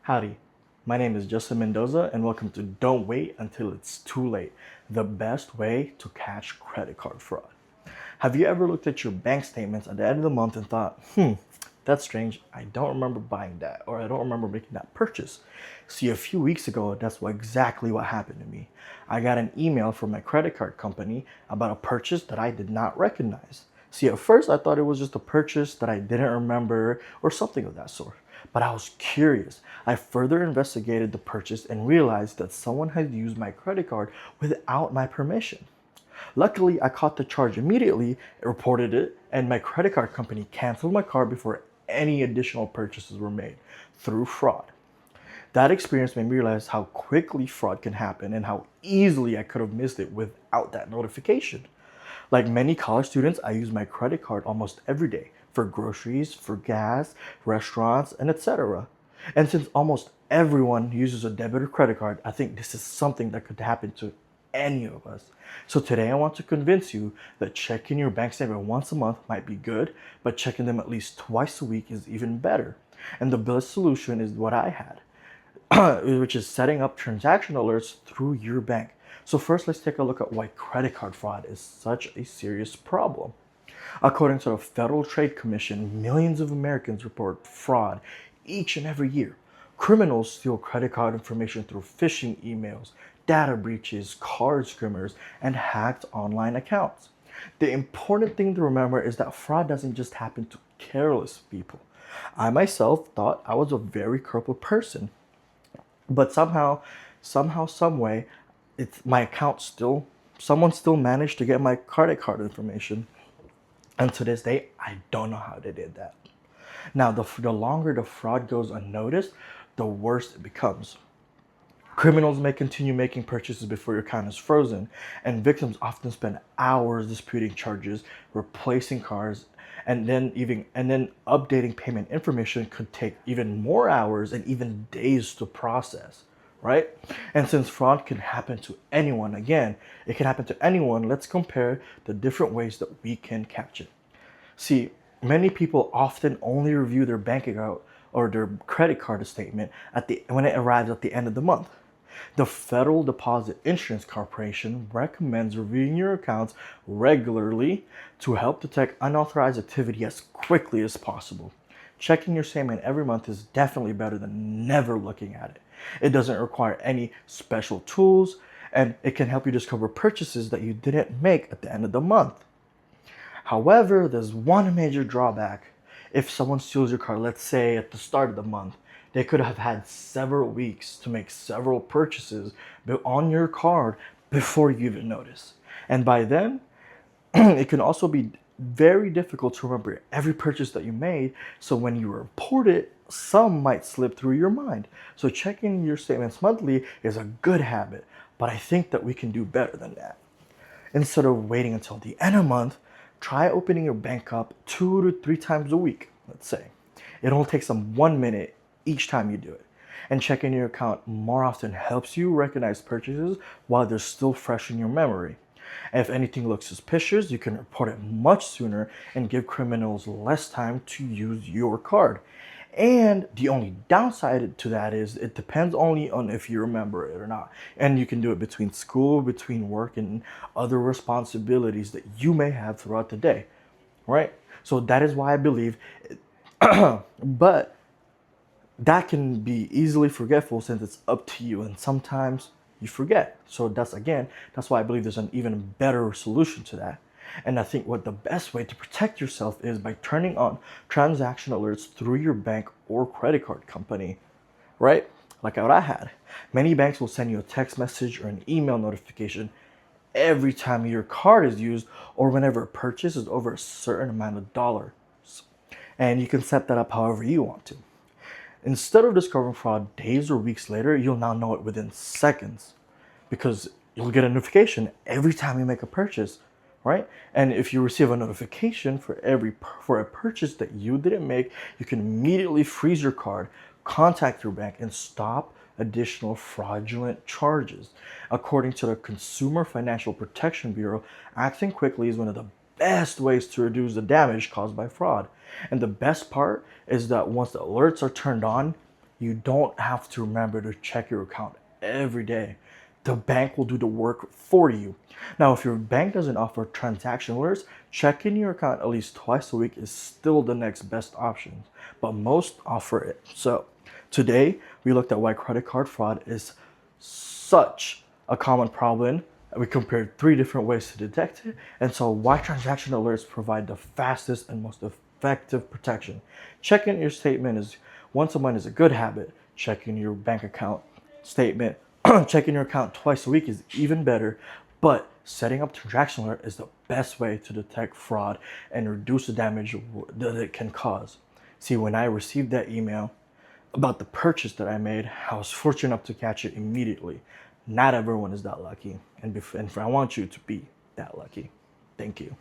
Howdy, my name is JMendoza and welcome to Don't Wait Until It's Too Late, the best way to catch credit card fraud. Have you ever looked at your bank statements at the end of the month and thought, that's strange, I don't remember buying that or I don't remember making that purchase? See, a few weeks ago, exactly what happened to me. I got an email from my credit card company about a purchase that I did not recognize. See, at first I thought it was just a purchase that I didn't remember or something of that sort. But I was curious. I further investigated the purchase and realized that someone had used my credit card without my permission. Luckily, I caught the charge immediately, reported it, and my credit card company canceled my card before any additional purchases were made through fraud. That experience made me realize how quickly fraud can happen and how easily I could have missed it without that notification. Like many college students, I use my credit card almost every day for groceries, for gas, restaurants, and etc. And since almost everyone uses a debit or credit card, I think this is something that could happen to any of us. So today I want to convince you that checking your bank statement once a month might be good, but checking them at least twice a week is even better. And the best solution is what I had, which is setting up transaction alerts through your bank. So first, let's take a look at why credit card fraud is such a serious problem. According to the Federal Trade Commission, millions of Americans report fraud each and every year. Criminals steal credit card information through phishing emails, data breaches, card skimmers, and hacked online accounts. The important thing to remember is that fraud doesn't just happen to careless people. I myself thought I was a very careful person, but some way, it's my account someone still managed to get my credit card information. And to this day, I don't know how they did that. Now, the longer the fraud goes unnoticed, the worse it becomes. Criminals may continue making purchases before your account is frozen, and victims often spend hours disputing charges, replacing cards, and then updating payment information could take even more hours and even days to process, right? And since fraud can happen to anyone, again, it can happen to anyone, let's compare the different ways that we can catch it. See, many people often only review their bank account or their credit card statement when it arrives at the end of the month. The Federal Deposit Insurance Corporation recommends reviewing your accounts regularly to help detect unauthorized activity as quickly as possible. Checking your statement every month is definitely better than never looking at it. It doesn't require any special tools, and it can help you discover purchases that you didn't make at the end of the month. However, there's one major drawback. If someone steals your card, let's say at the start of the month, they could have had several weeks to make several purchases on your card before you even notice. And by then, it can also be very difficult to remember every purchase that you made. So when you report it, some might slip through your mind. So checking your statements monthly is a good habit, but I think that we can do better than that. Instead of waiting until the end of the month, try opening your bank up 2 to 3 times a week, let's say. It only takes them 1 minute each time you do it. And checking your account more often helps you recognize purchases while they're still fresh in your memory. And if anything looks suspicious, you can report it much sooner and give criminals less time to use your card. And the only downside to that is it depends only on if you remember it or not. And you can do it between school, between work, and other responsibilities that you may have throughout the day, right? So that is why I believe, but that can be easily forgetful since it's up to you, and sometimes you forget. So that's why I believe there's an even better solution to that. And I think what the best way to protect yourself is by turning on transaction alerts through your bank or credit card company, right? Like what I had. Many banks will send you a text message or an email notification every time your card is used or whenever a purchase is over a certain amount of dollars. And you can set that up however you want to. Instead of discovering fraud days or weeks later, you'll now know it within seconds because you'll get a notification every time you make a purchase, right? And if you receive a notification for a purchase that you didn't make, you can immediately freeze your card, contact your bank, and stop additional fraudulent charges. According to the Consumer Financial Protection Bureau, acting quickly is one of the best ways to reduce the damage caused by fraud. And the best part is that once the alerts are turned on, You don't have to remember to check your account every day. The bank will do the work for you. Now, if your bank doesn't offer transaction alerts, checking your account at least twice a week is still the next best option, but most offer it. So, today we looked at why credit card fraud is such a common problem. We compared 3 different ways to detect it, and so why transaction alerts provide the fastest and most effective protection. Checking your statement is once a month is a good habit. Checking your bank account statement, checking your account twice a week is even better. But setting up transaction alert is the best way to detect fraud and reduce the damage that it can cause. See, when I received that email about the purchase that I made, I was fortunate enough to catch it immediately. Not everyone is that lucky, and I want you to be that lucky. Thank you.